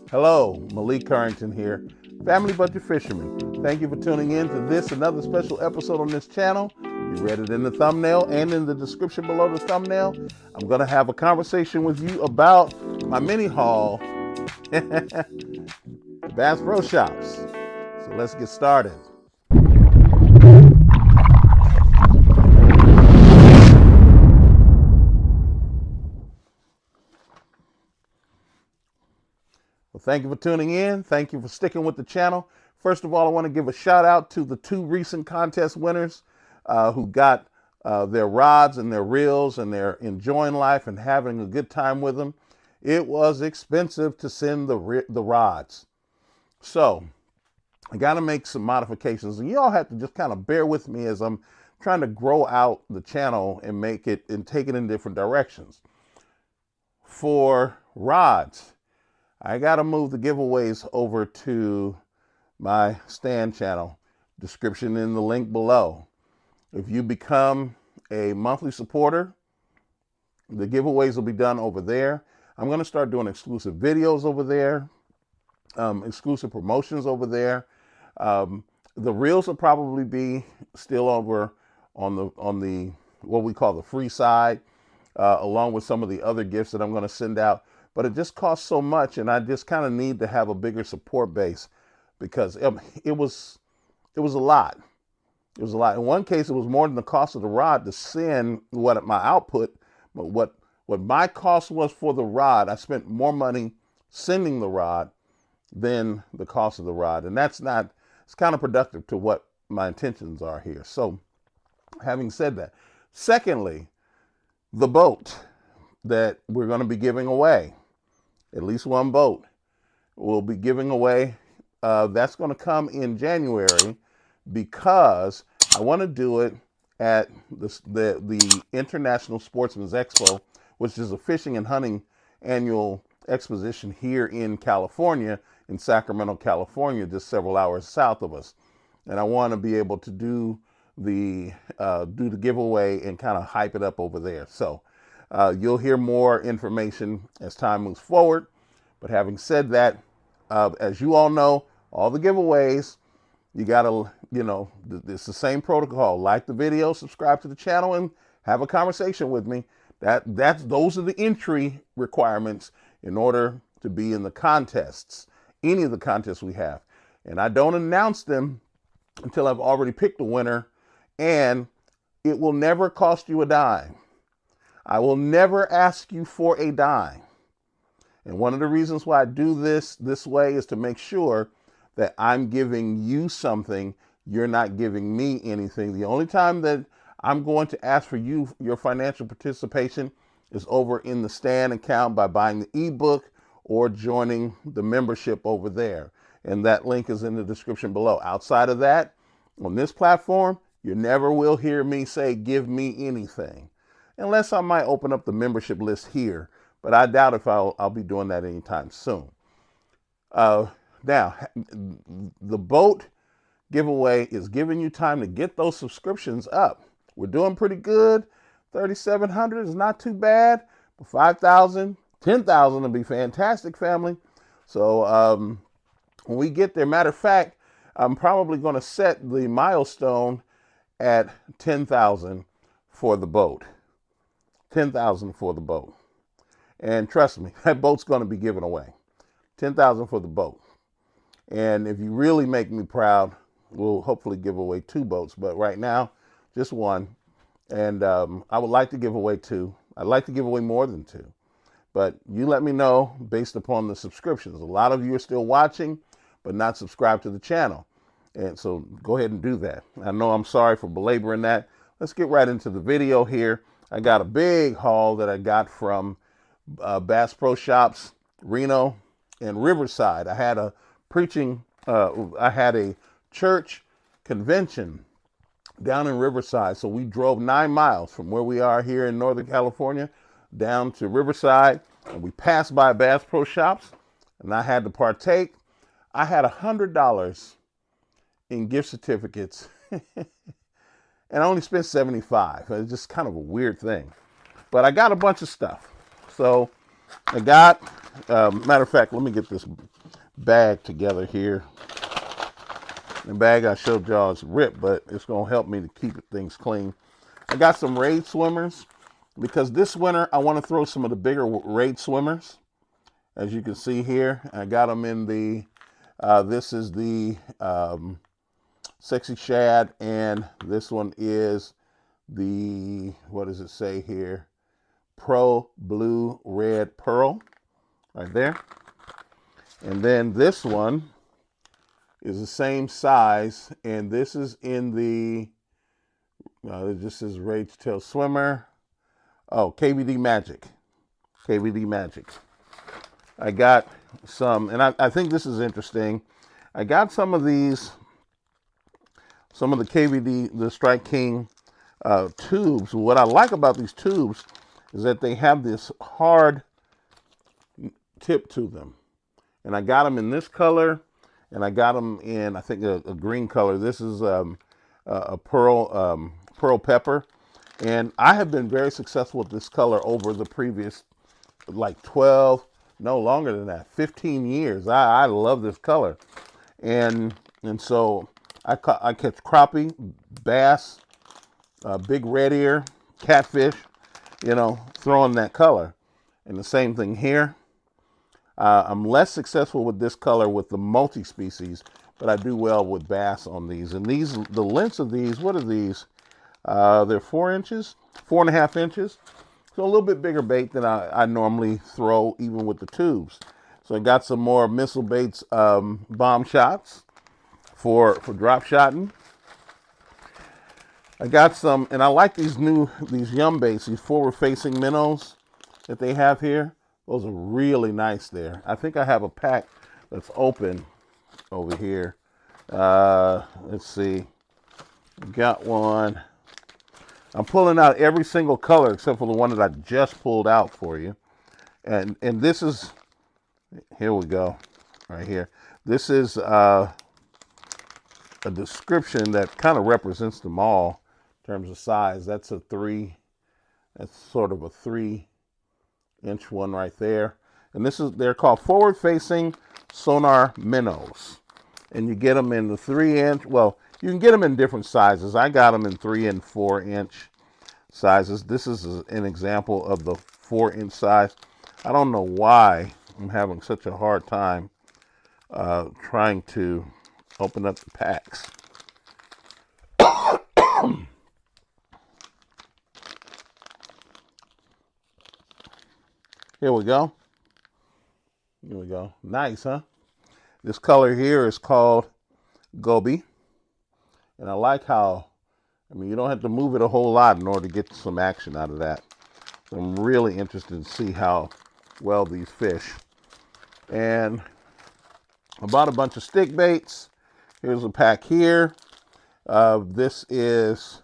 Hello, Malik Carrington here, Family Budget Fisherman. Thank you for tuning in to this, another special episode on this channel. You read it in the thumbnail and in the description below the thumbnail. I'm going to have a conversation with you about my mini haul, the Bass Pro Shops. So let's get started. Well, thank you for tuning in. Thank you for sticking with the channel. First of all, I want to give a shout out to the two recent contest winners who got their rods and their reels, and they're enjoying life and having a good time with them. It was expensive to send the rods. So I got to make some modifications, and you all have to just kind of bear with me as I'm trying to grow out the channel and make it and take it in different directions. For rods, I got to move the giveaways over to my stand channel. Description in the link below. If you become a monthly supporter, the giveaways will be done over there. I'm going to start doing exclusive videos over there, exclusive promotions over there. The reels will probably be still over on the what we call the free side, along with some of the other gifts that I'm going to send out. But it just costs so much, and I just kind of need to have a bigger support base because it was a lot. It was a lot. In one case, it was more than the cost of the rod to send what my output, but what my cost was for the rod. I spent more money sending the rod than the cost of the rod, and it's counterproductive to what my intentions are here. So, having said that, secondly, the boat that we're going to be giving away. At least one boat we'll be giving away. That's going to come in January because I want to do it at the International Sportsman's Expo, which is a fishing and hunting annual exposition here in California, in Sacramento, California, just several hours south of us. And I want to be able to do the giveaway and kind of hype it up over there. So you'll hear more information as time moves forward. But having said that, as you all know, all the giveaways, you got to, it's the same protocol. Like the video, subscribe to the channel, and have a conversation with me. Those are the entry requirements in order to be in the contests, any of the contests we have. And I don't announce them until I've already picked a winner, and it will never cost you a dime. I will never ask you for a dime. And one of the reasons why I do this way is to make sure that I'm giving you something. You're not giving me anything. The only time that I'm going to ask for your financial participation is over in the stand account by buying the ebook or joining the membership over there. And that link is in the description below. Outside of that, on this platform, you never will hear me say, give me anything. Unless I might open up the membership list here, but I doubt if I'll be doing that anytime soon. Now, the boat giveaway is giving you time to get those subscriptions up. We're doing pretty good. 3,700 is not too bad. 5,000, 10,000 will be fantastic, family. So when we get there, matter of fact, I'm probably going to set the milestone at 10,000 for the boat. 10,000 for the boat. And trust me, that boat's going to be given away. 10,000 for the boat. And if you really make me proud, we'll hopefully give away 2 boats. But right now, just 1. And I would like to give away 2. I'd like to give away more than 2. But you let me know based upon the subscriptions. A lot of you are still watching, but not subscribed to the channel. And so go ahead and do that. I know I'm sorry for belaboring that. Let's get right into the video here. I got a big haul that I got from Bass Pro Shops, Reno, and Riverside. I had a church convention down in Riverside. So we drove 9 miles from where we are here in Northern California down to Riverside, and we passed by Bass Pro Shops, and I had to partake. I had $100 in gift certificates and I only spent $75. It's just kind of a weird thing. But I got a bunch of stuff. So I got, matter of fact, let me get this bag together here. The bag I showed y'all is ripped, but it's going to help me to keep things clean. I got some Raid swimmers because this winter I want to throw some of the bigger Raid swimmers. As you can see here, I got them in the, this is the Sexy Shad, and this one is the, what does it say here? Pro Blue Red Pearl, right there. And then this one is the same size, and this is in the, this is Rage Tail Swimmer. Oh, KVD Magic. KVD Magic. I got some, and I think this is interesting. I got some of these, some of the KVD, the Strike King tubes. What I like about these tubes is that they have this hard tip to them. And I got them in this color, and I got them in, I think, a green color. This is a pearl pepper. And I have been very successful with this color over the previous, like 12, no longer than that, 15 years. I love this color. And so I catch crappie, bass, big red ear, catfish, you know, throwing that color. And the same thing here. I'm less successful with this color with the multi-species, but I do well with bass on these. And these, the lengths of these, what are these? They're 4 inches, 4.5 inches. So a little bit bigger bait than I normally throw, even with the tubes. So I got some more missile baits, bomb shots for drop shotting. I got some, and I like these Yum baits, these forward-facing minnows that they have here. Those are really nice there. I think I have a pack that's open over here. Let's see. Got one. I'm pulling out every single color except for the one that I just pulled out for you. And this is, here we go, right here. This is a description that kind of represents them all in terms of size. That's a 3, that's sort of a 3-inch one right there. And this is, they're called forward-facing sonar minnows. And you get them in the 3-inch, well, you can get them in different sizes. I got them in 3 and 4-inch sizes. This is an example of the 4-inch size. I don't know why I'm having such a hard time trying to open up the packs. Here we go. Here we go. Nice, huh? This color here is called Gobi. And I like how, I mean, you don't have to move it a whole lot in order to get some action out of that. So I'm really interested to see how well these fish. And I bought a bunch of stick baits. Here's a pack here. This is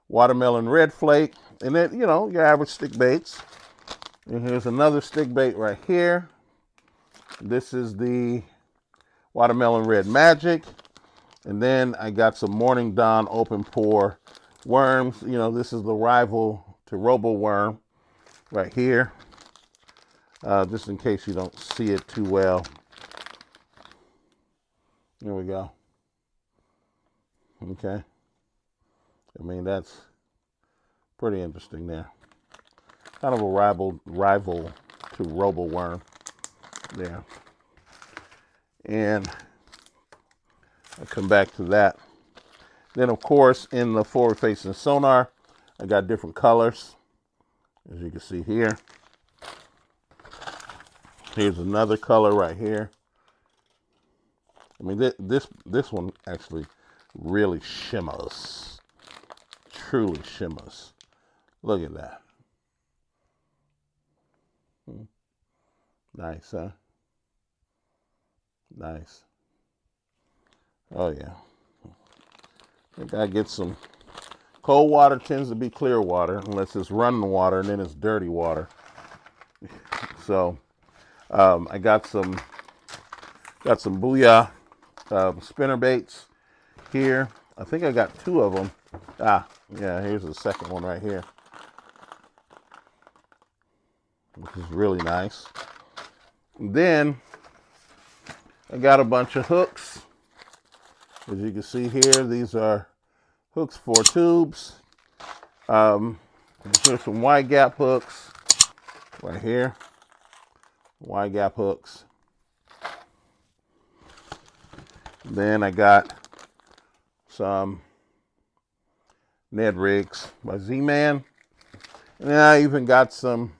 watermelon red flake. And then, you know, your average stick baits. And here's another stick bait right here. This is the watermelon red magic. And then I got some Morning Dawn open pore worms. You know, this is the rival to Robo Worm right here. Just in case you don't see it too well. Here we go. Okay. I mean, that's pretty interesting there. Kind of a rival to Robo Worm there. And I'll come back to that. Then, of course, in the forward-facing sonar, I got different colors, as you can see here. Here's another color right here. I mean, this one actually really shimmers. Truly shimmers. Look at that. Nice, huh? Nice. Oh, yeah. I gotta get some. Cold water tends to be clear water, unless it's running water, and then it's dirty water. So, I got some Booyah spinner baits here. I think I got 2 of them. Ah, yeah, here's the second one right here. which is really nice. And then I got a bunch of hooks. As you can see here, these are hooks for tubes. Here's some wide gap hooks right here. Wide gap hooks. Then I got some Ned rigs by Z-Man. And then I even got some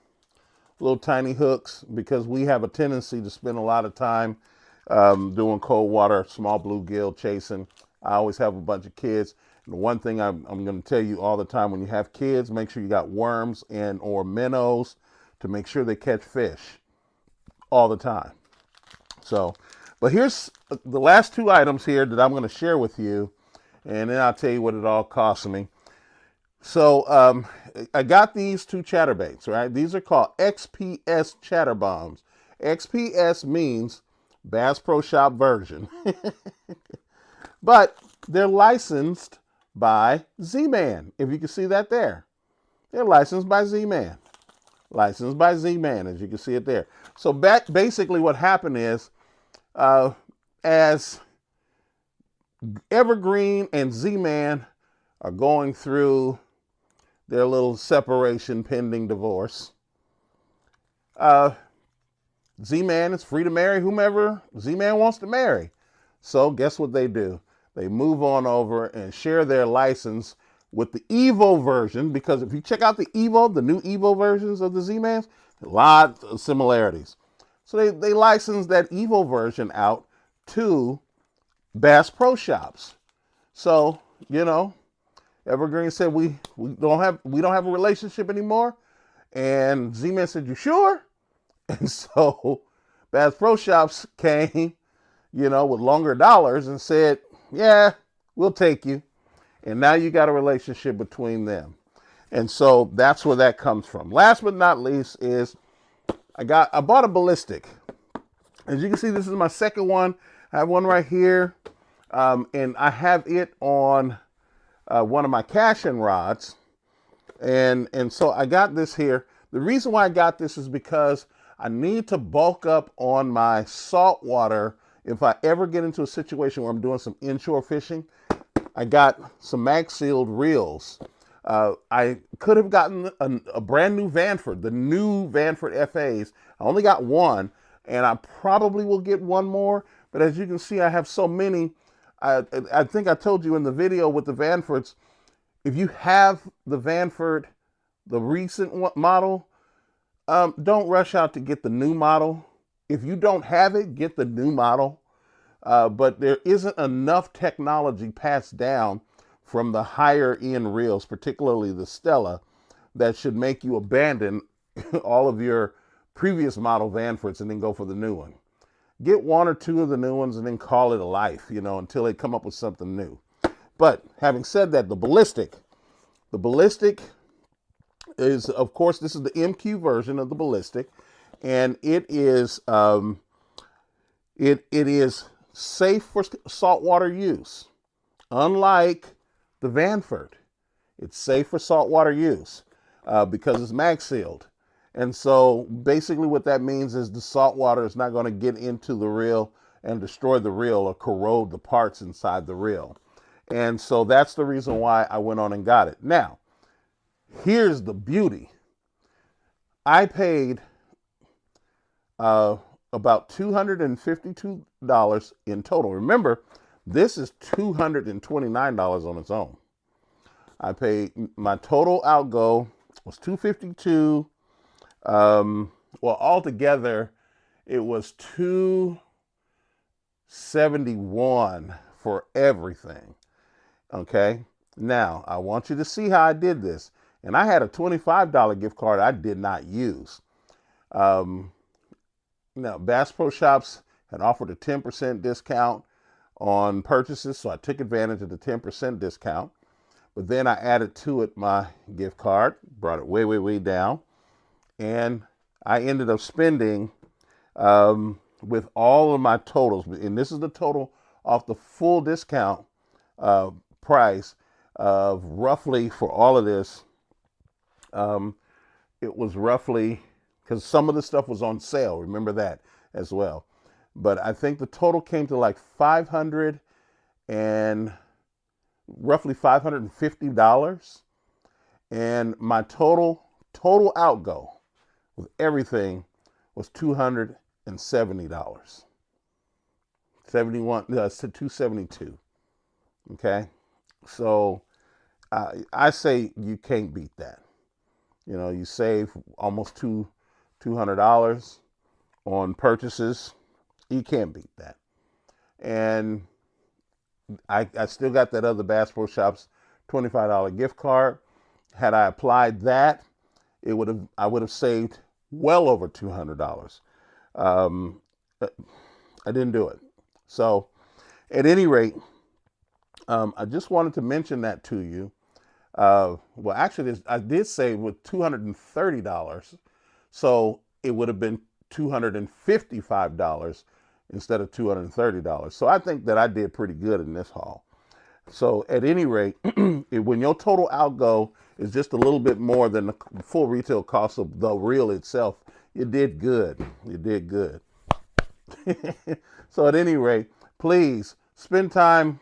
little tiny hooks because we have a tendency to spend a lot of time doing cold water, small bluegill chasing. I always have a bunch of kids. And the one thing I'm going to tell you all the time, when you have kids, make sure you got worms and or minnows to make sure they catch fish all the time. So, but here's the last two items here that I'm going to share with you, and then I'll tell you what it all cost me. So I got these two chatterbaits, right? These are called XPS chatter bombs. XPS means Bass Pro Shop version. But they're licensed by Z-Man. If you can see that there. They're licensed by Z-Man. Licensed by Z-Man, as you can see it there. So basically what happened is, as Evergreen and Z-Man are going through their little separation pending divorce, Z-Man is free to marry whomever Z-Man wants to marry. So guess what they do? They move on over and share their license with the Evo version, because if you check out the new Evo versions of the Z-Mans, a lot of similarities. So they license that Evo version out to Bass Pro Shops. So, you know, Evergreen said we don't have a relationship anymore. And Z-Man said, "You sure?" And so Bass Pro Shops came, you know, with longer dollars and said, "Yeah, we'll take you." And now you got a relationship between them. And so that's where that comes from. Last but not least is I bought a ballistic. As you can see, this is my second one. I have one right here. And I have it on one of my casting rods. And so I got this here. The reason why I got this is because I need to bulk up on my saltwater if I ever get into a situation where I'm doing some inshore fishing. I got some mag sealed reels. I could have gotten a brand new Vanford, the new Vanford FAs. I only got one, and I probably will get one more. But as you can see, I have so many. I think I told you in the video with the Vanfords, if you have the Vanford, the recent model, don't rush out to get the new model. If you don't have it, get the new model. But there isn't enough technology passed down from the higher end reels, particularly the Stella, that should make you abandon all of your previous model Vanfords and then go for the new one. Get one or two of the new ones and then call it a life, you know, until they come up with something new. But having said that, the ballistic is, of course, this is the MQ version of the ballistic, and it is it is safe for saltwater use. Unlike the Vanford, it's safe for saltwater use because it's mag sealed. And so basically what that means is the salt water is not going to get into the reel and destroy the reel or corrode the parts inside the reel. And so that's the reason why I went on and got it. Now, here's the beauty. I paid about $252 in total. Remember, this is $229 on its own. I paid, my total outgo was $252. Well, altogether, it was $271 for everything. Okay. Now, I want you to see how I did this. And I had a $25 gift card I did not use. Now, Bass Pro Shops had offered a 10% discount on purchases, so I took advantage of the 10% discount. But then I added to it my gift card, brought it way, way, way down. And I ended up spending, with all of my totals, and this is the total off the full discount price of roughly, for all of this, it was roughly because some of the stuff was on sale. Remember that as well. But I think the total came to like roughly $550. And my total outgo with everything was $270. 71 to 272. Okay. So I say you can't beat that. You know, you save almost $200 on purchases. You can't beat that. And I still got that other Bass Pro Shops $25 gift card. Had I applied that, I would have saved well over $200. I didn't do it. So, at any rate, I just wanted to mention that to you. Well, actually, I did save with $230, so it would have been $255 instead of $230. So I think that I did pretty good in this haul. So at any rate, when your total outgo is just a little bit more than the full retail cost of the reel itself, you did good. You did good. So at any rate, please spend time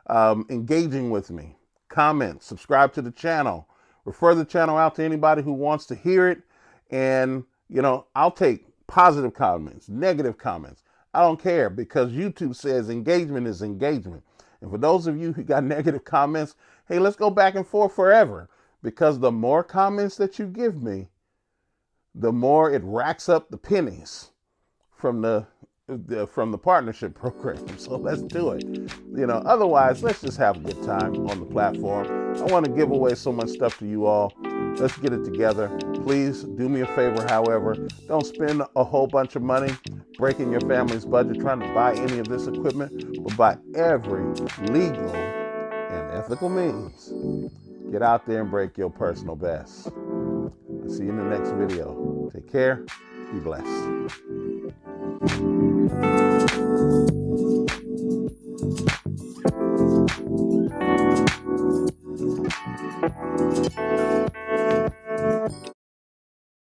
engaging with me. Comment, subscribe to the channel, refer the channel out to anybody who wants to hear it. And, you know, I'll take positive comments, negative comments. I don't care, because YouTube says engagement is engagement. And for those of you who got negative comments, hey, let's go back and forth forever, because the more comments that you give me, the more it racks up the pennies from the partnership program. So let's do it. You know, otherwise, let's just have a good time on the platform. I want to give away so much stuff to you all. Let's get it together. Please do me a favor, however. Don't spend a whole bunch of money breaking your family's budget trying to buy any of this equipment, but by every legal and ethical means, get out there and break your personal best. I'll see you in the next video. Take care. Be blessed.